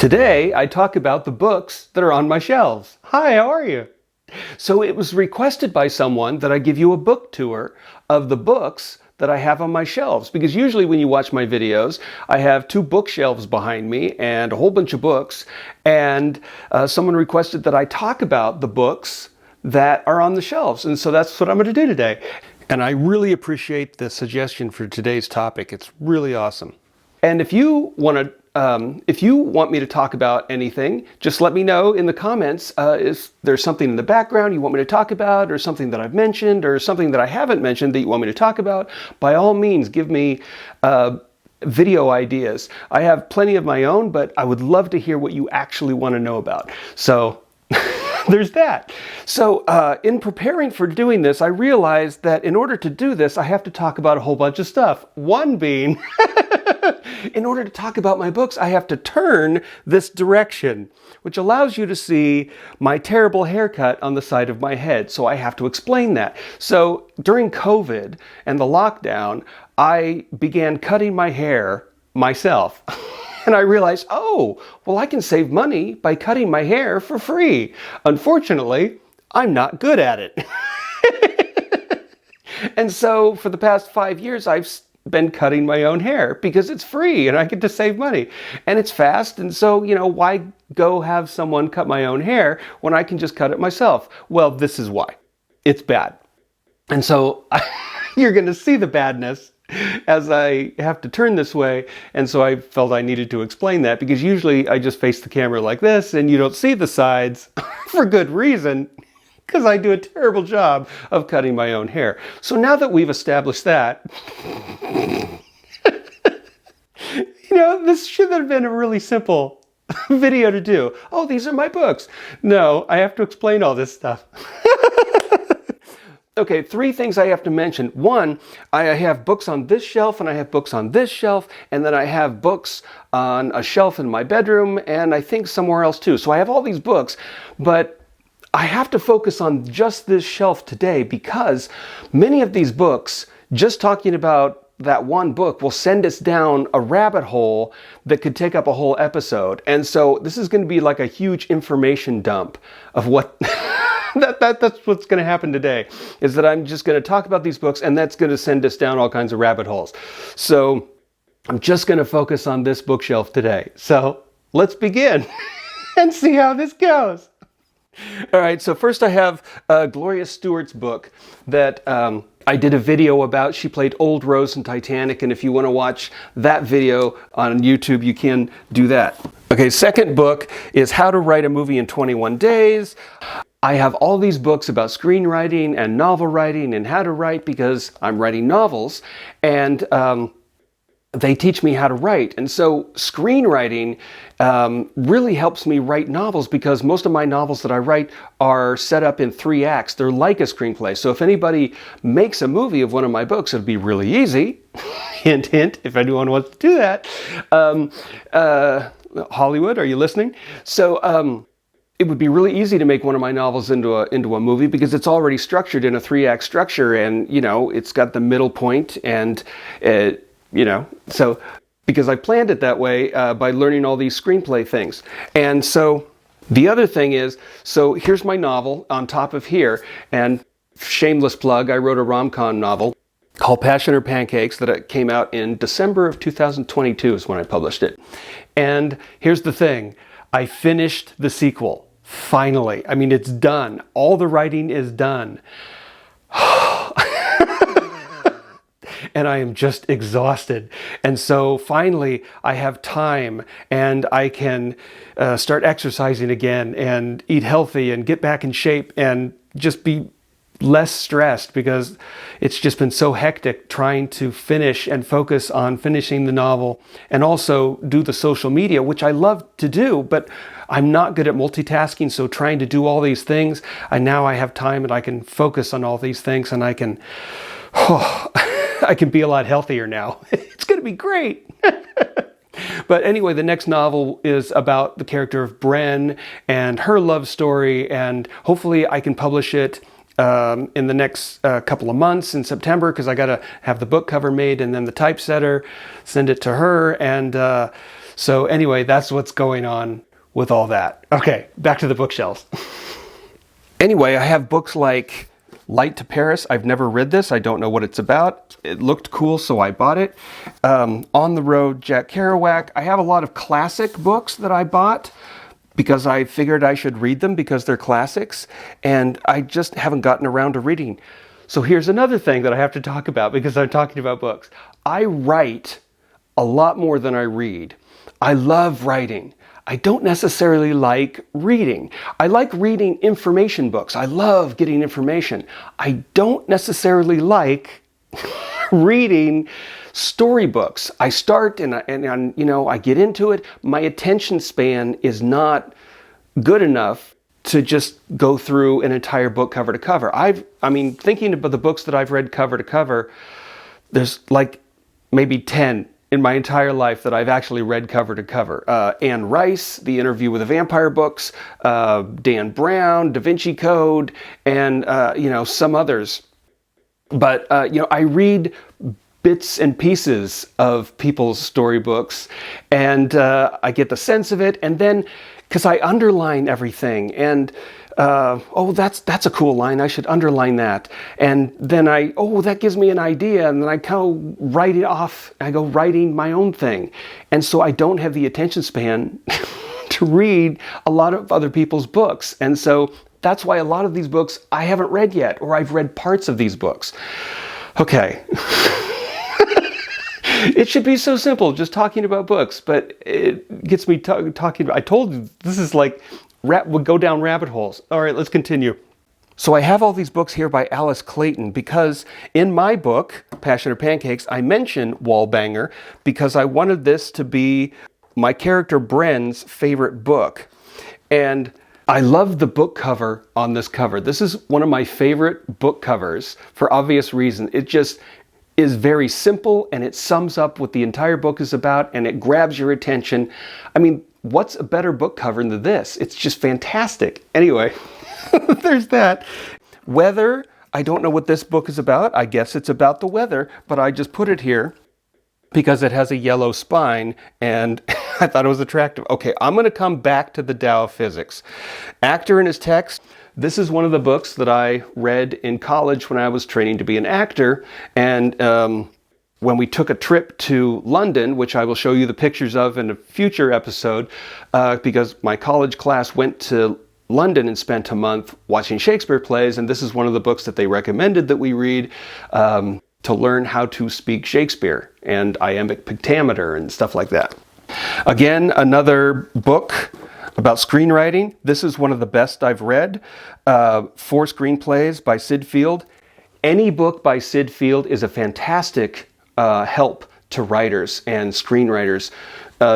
Today, I talk about the books that are on my shelves. Hi, how are you? So it was requested by someone that I give you a book tour of the books that I have on my shelves. Because usually when you watch my videos, I have 2 bookshelves behind me and a whole bunch of books. And someone requested that I talk about the books that are on the shelves. And so that's what I'm going to do today. And I really appreciate the suggestion for today's topic. It's really awesome. And if you want me to talk about anything, just let me know in the comments if there's something in the background you want me to talk about, or something that I've mentioned, or something that I haven't mentioned that you want me to talk about. By all means, give me video ideas. I have plenty of my own, but I would love to hear what you actually want to know about. So there's that. So in preparing for doing this, I realized that in order to do this, I have to talk about a whole bunch of stuff. One being, in order to talk about my books, I have to turn this direction, which allows you to see my terrible haircut on the side of my head. So I have to explain that. So during COVID and the lockdown, I began cutting my hair myself. And I realized, oh, well, I can save money by cutting my hair for free. Unfortunately, I'm not good at it. And so for the past 5 years, I've been cutting my own hair because it's free and I get to save money and it's fast. And so, why go have someone cut my own hair when I can just cut it myself? Well, this is why. It's bad. And so you're going to see the badness as I have to turn this way. And so I felt I needed to explain that, because usually I just face the camera like this and you don't see the sides for good reason, because I do a terrible job of cutting my own hair. So now that we've established that, this should have been a really simple video to do. Oh, these are my books. No, I have to explain all this stuff. Okay, 3 things I have to mention. 1, I have books on this shelf, and I have books on this shelf, and then I have books on a shelf in my bedroom, and I think somewhere else too. So I have all these books, but I have to focus on just this shelf today, because many of these books, just talking about that one book, will send us down a rabbit hole that could take up a whole episode. And so this is going to be like a huge information dump of what... That's what's going to happen today, is that I'm just going to talk about these books, and that's going to send us down all kinds of rabbit holes. So I'm just going to focus on this bookshelf today. So let's begin and see how this goes. All right, so first I have Gloria Stewart's book that I did a video about. She played Old Rose in Titanic, and if you want to watch that video on YouTube, you can do that. Okay, second book is How to Write a Movie in 21 Days. I have all these books about screenwriting and novel writing and how to write, because I'm writing novels, and they teach me how to write. And so screenwriting really helps me write novels, because most of my novels that I write are set up in 3 acts. They're like a screenplay. So if anybody makes a movie of one of my books, it'd be really easy. Hint, hint, if anyone wants to do that. Hollywood, are you listening? So it would be really easy to make one of my novels into a movie, because it's already structured in a 3-act structure, and it's got the middle point, and so because I planned it that way by learning all these screenplay things. And so the other thing is, so here's my novel on top of here, and shameless plug, I wrote a rom-com novel called Passion or Pancakes that came out in December of 2022 is when I published it. And here's the thing, I finished the sequel. Finally. I mean, it's done. All the writing is done. And I am just exhausted. And so finally, I have time, and I can start exercising again and eat healthy and get back in shape and just be less stressed, because it's just been so hectic trying to finish and focus on finishing the novel, and also do the social media, which I love to do, but I'm not good at multitasking. So trying to do all these things, and now I have time and I can focus on all these things, and I can be a lot healthier now. It's going to be great. But anyway, the next novel is about the character of Bren and her love story, and hopefully I can publish it in the next couple of months in September, because I got to have the book cover made and then the typesetter, send it to her, and So anyway, that's what's going on with all that. Okay, back to the bookshelves. Anyway, I have books like Light to Paris. I've never read this. I don't know what it's about. It looked cool, so I bought it. On the Road, Jack Kerouac. I have a lot of classic books that I bought because I figured I should read them because they're classics, and I just haven't gotten around to reading. So here's another thing that I have to talk about because I'm talking about books. I write a lot more than I read. I love writing. I don't necessarily like reading. I like reading information books. I love getting information. I don't necessarily like reading storybooks. I start and I get into it. My attention span is not good enough to just go through an entire book cover to cover. Thinking about the books that I've read cover to cover, there's like maybe 10 in my entire life that I've actually read cover to cover. Anne Rice, The Interview with a Vampire books, Dan Brown, Da Vinci Code, and some others. But I read bits and pieces of people's storybooks, and I get the sense of it, and then because I underline everything, and that's a cool line, I should underline that. And then that gives me an idea, and then I kind of write it off. I go writing my own thing. And so I don't have the attention span to read a lot of other people's books. And so that's why a lot of these books I haven't read yet, or I've read parts of these books. Okay. It should be so simple, just talking about books, but it gets me talking about, I told you, this is like, would go down rabbit holes. All right, let's continue. So I have all these books here by Alice Clayton because in my book, Passion or Pancakes, I mention Wallbanger because I wanted this to be my character Bren's favorite book. And I love the book cover on this cover. This is one of my favorite book covers for obvious reasons. It just is very simple, and it sums up what the entire book is about, and it grabs your attention. I mean, what's a better book cover than this? It's just fantastic. Anyway, there's that. Weather, I don't know what this book is about. I guess it's about the weather, but I just put it here because it has a yellow spine, and I thought it was attractive. Okay, I'm going to come back to the Tao of Physics. Actor and his text. This is one of the books that I read in college when I was training to be an actor, and when we took a trip to London, which I will show you the pictures of in a future episode, because my college class went to London and spent a month watching Shakespeare plays, and this is one of the books that they recommended that we read to learn how to speak Shakespeare and iambic pentameter and stuff like that. Again, another book about screenwriting. This is one of the best I've read. 4 screenplays by Syd Field. Any book by Syd Field is a fantastic help to writers and screenwriters.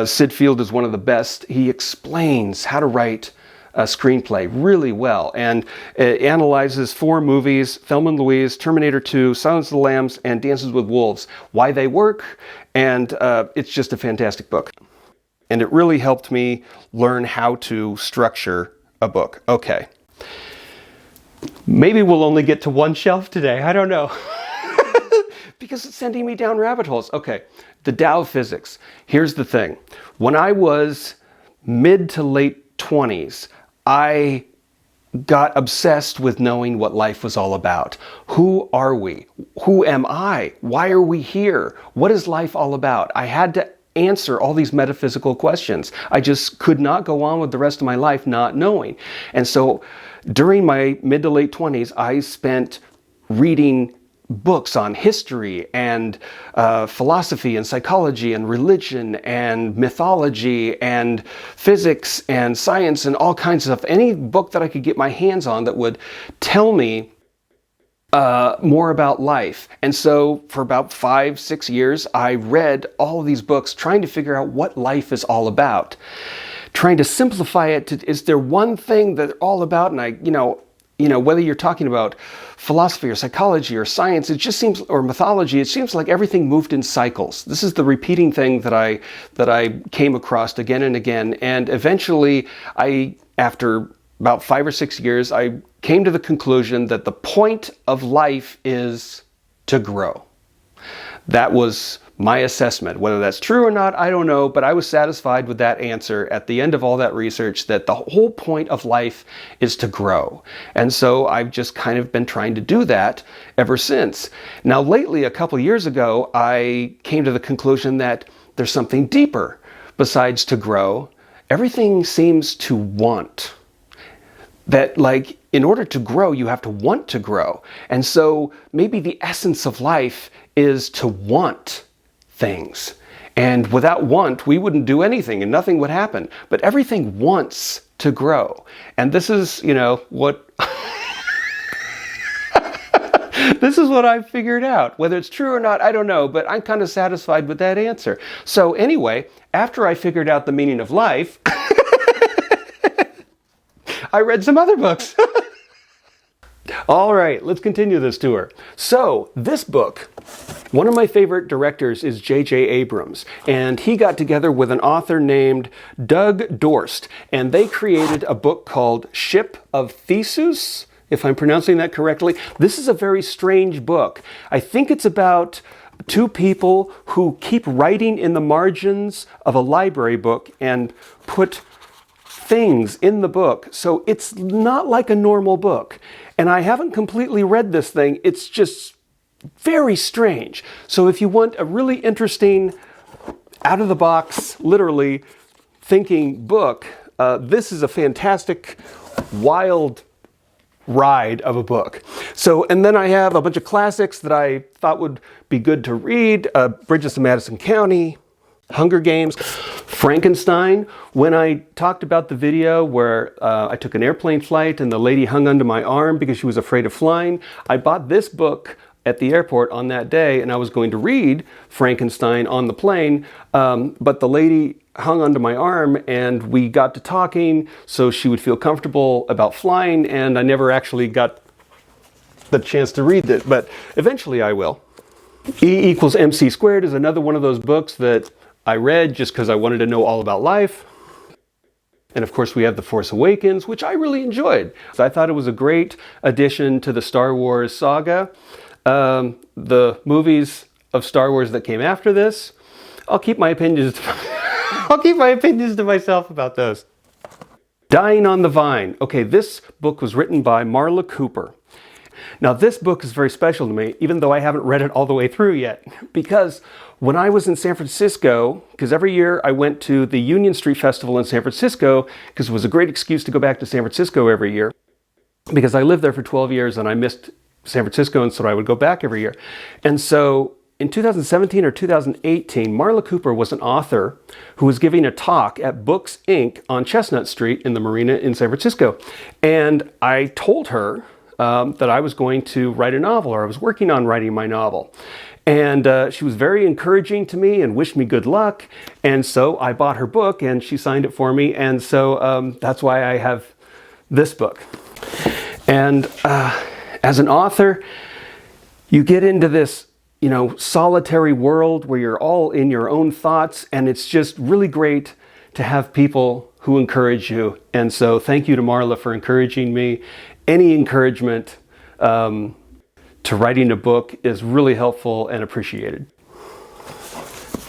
Syd Field is one of the best. He explains how to write a screenplay really well, and it analyzes 4 movies, Thelma and Louise, Terminator 2, Silence of the Lambs, and Dances with Wolves, why they work, and it's just a fantastic book. And it really helped me learn how to structure a book. Okay. Maybe we'll only get to one shelf today. I don't know. Because it's sending me down rabbit holes. Okay. The Tao of Physics. Here's the thing. When I was mid to late 20s, I got obsessed with knowing what life was all about. Who are we? Who am I? Why are we here? What is life all about? I had to answer all these metaphysical questions. I just could not go on with the rest of my life not knowing. And so during my mid to late 20s, I spent reading books on history and philosophy and psychology and religion and mythology and physics and science and all kinds of stuff. Any book that I could get my hands on that would tell me more about life. And so for about 5-6 years, I read all of these books trying to figure out what life is all about. Trying to simplify it to, is there one thing that they're all about? And whether you're talking about philosophy or psychology or science, it just seems, or mythology, it seems like everything moved in cycles. This is the repeating thing that I came across again and again. And eventually after about 5 or 6 years, I came to the conclusion that the point of life is to grow. That was my assessment. Whether that's true or not, I don't know, but I was satisfied with that answer at the end of all that research, that the whole point of life is to grow. And so I've just kind of been trying to do that ever since. Now lately, a couple years ago, I came to the conclusion that there's something deeper besides to grow. Everything seems to want. That, like, in order to grow, you have to want to grow. And so maybe the essence of life is to want things. And without want, we wouldn't do anything and nothing would happen. But everything wants to grow. And this is, what this is what I've figured out. Whether it's true or not, I don't know, but I'm kind of satisfied with that answer. So anyway, after I figured out the meaning of life, I read some other books. All right, let's continue this tour. So this book, one of my favorite directors is J.J. Abrams, and he got together with an author named Doug Dorst, and they created a book called Ship of Theseus, if I'm pronouncing that correctly. This is a very strange book. I think it's about two people who keep writing in the margins of a library book and put things in the book. So it's not like a normal book. And I haven't completely read this thing. It's just very strange. So if you want a really interesting, out of the box, literally thinking book, this is a fantastic, wild ride of a book. So, and then I have a bunch of classics that I thought would be good to read. Bridges to Madison County, Hunger Games, Frankenstein. When I talked about the video where I took an airplane flight and the lady hung onto my arm because she was afraid of flying, I bought this book at the airport on that day, and I was going to read Frankenstein on the plane, but the lady hung onto my arm and we got to talking so she would feel comfortable about flying, and I never actually got the chance to read it, but eventually I will. E equals MC squared is another one of those books that I read just because I wanted to know all about life. And of course we have The Force Awakens, which I really enjoyed. So I thought it was a great addition to the Star Wars saga. The movies of Star Wars that came after this, I'll keep my opinions to myself about those. Dying on the Vine. Okay, this book was written by Marla Cooper. Now this book is very special to me, even though I haven't read it all the way through yet, because when I was in San Francisco, because every year I went to the Union Street Festival in San Francisco, because it was a great excuse to go back to San Francisco every year, because I lived there for 12 years and I missed San Francisco, and so I would go back every year. And so in 2017 or 2018, Marla Cooper was an author who was giving a talk at Books Inc. on Chestnut Street in the Marina in San Francisco. And I told her that I was going to write a novel, or I was working on writing my novel. And she was very encouraging to me and wished me good luck. And so I bought her book and she signed it for me. And so that's why I have this book. And as an author, you get into this, solitary world where you're all in your own thoughts, and it's just really great to have people who encourage you. And so thank you to Marla for encouraging me. Any encouragement to writing a book is really helpful and appreciated.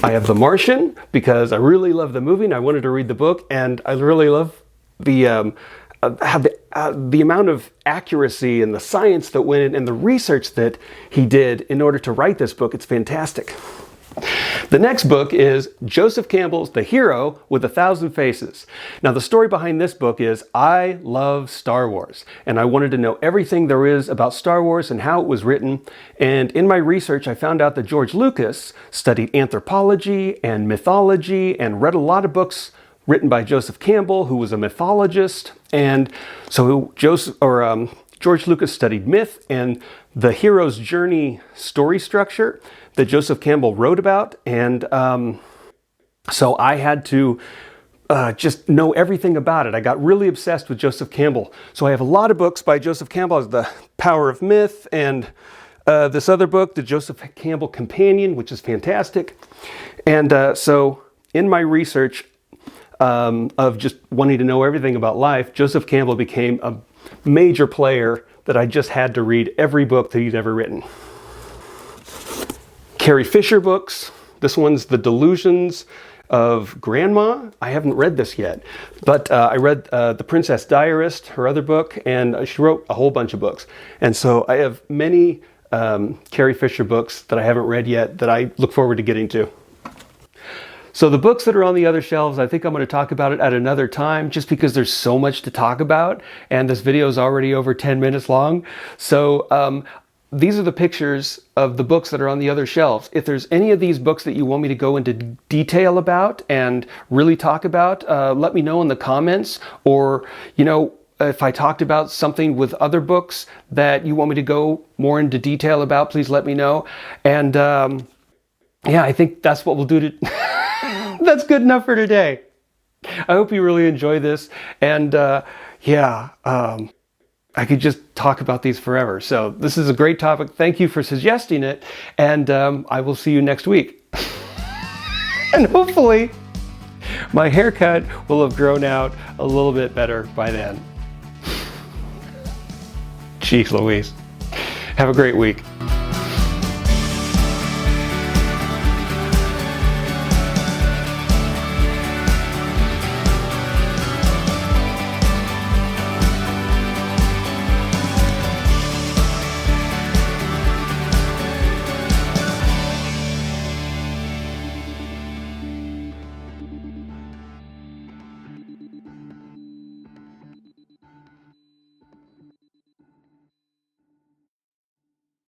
I have The Martian because I really love the movie and I wanted to read the book, and I really love the amount of accuracy and the science that went in and the research that he did in order to write this book. It's fantastic. The next book is Joseph Campbell's The Hero with 1,000 Faces. Now, the story behind this book is I love Star Wars, and I wanted to know everything there is about Star Wars and how it was written. And in my research, I found out that George Lucas studied anthropology and mythology and read a lot of books written by Joseph Campbell, who was a mythologist. And so George Lucas studied myth and the hero's journey story structure that Joseph Campbell wrote about. And so I had to just know everything about it. I got really obsessed with Joseph Campbell. So I have a lot of books by Joseph Campbell, The Power of Myth, and this other book, The Joseph Campbell Companion, which is fantastic. And so in my research of just wanting to know everything about life, Joseph Campbell became a major player that I just had to read every book that he'd ever written. Carrie Fisher books. This one's The Delusions of Grandma. I haven't read this yet, but I read The Princess Diarist, her other book, and she wrote a whole bunch of books. And so I have many Carrie Fisher books that I haven't read yet that I look forward to getting to. So the books that are on the other shelves, I think I'm going to talk about it at another time just because there's so much to talk about and this video is already over 10 minutes long. So these are the pictures of the books that are on the other shelves. If there's any of these books that you want me to go into detail about and really talk about, let me know in the comments, or, you know, if I talked about something with other books that you want me to go more into detail about, please let me know. And yeah, I think that's what we'll do that's good enough for today. I hope you really enjoy this. And yeah, I could just talk about these forever. So this is a great topic. Thank you for suggesting it. And I will see you next week. And hopefully my haircut will have grown out a little bit better by then. Jeez Louise. Have a great week.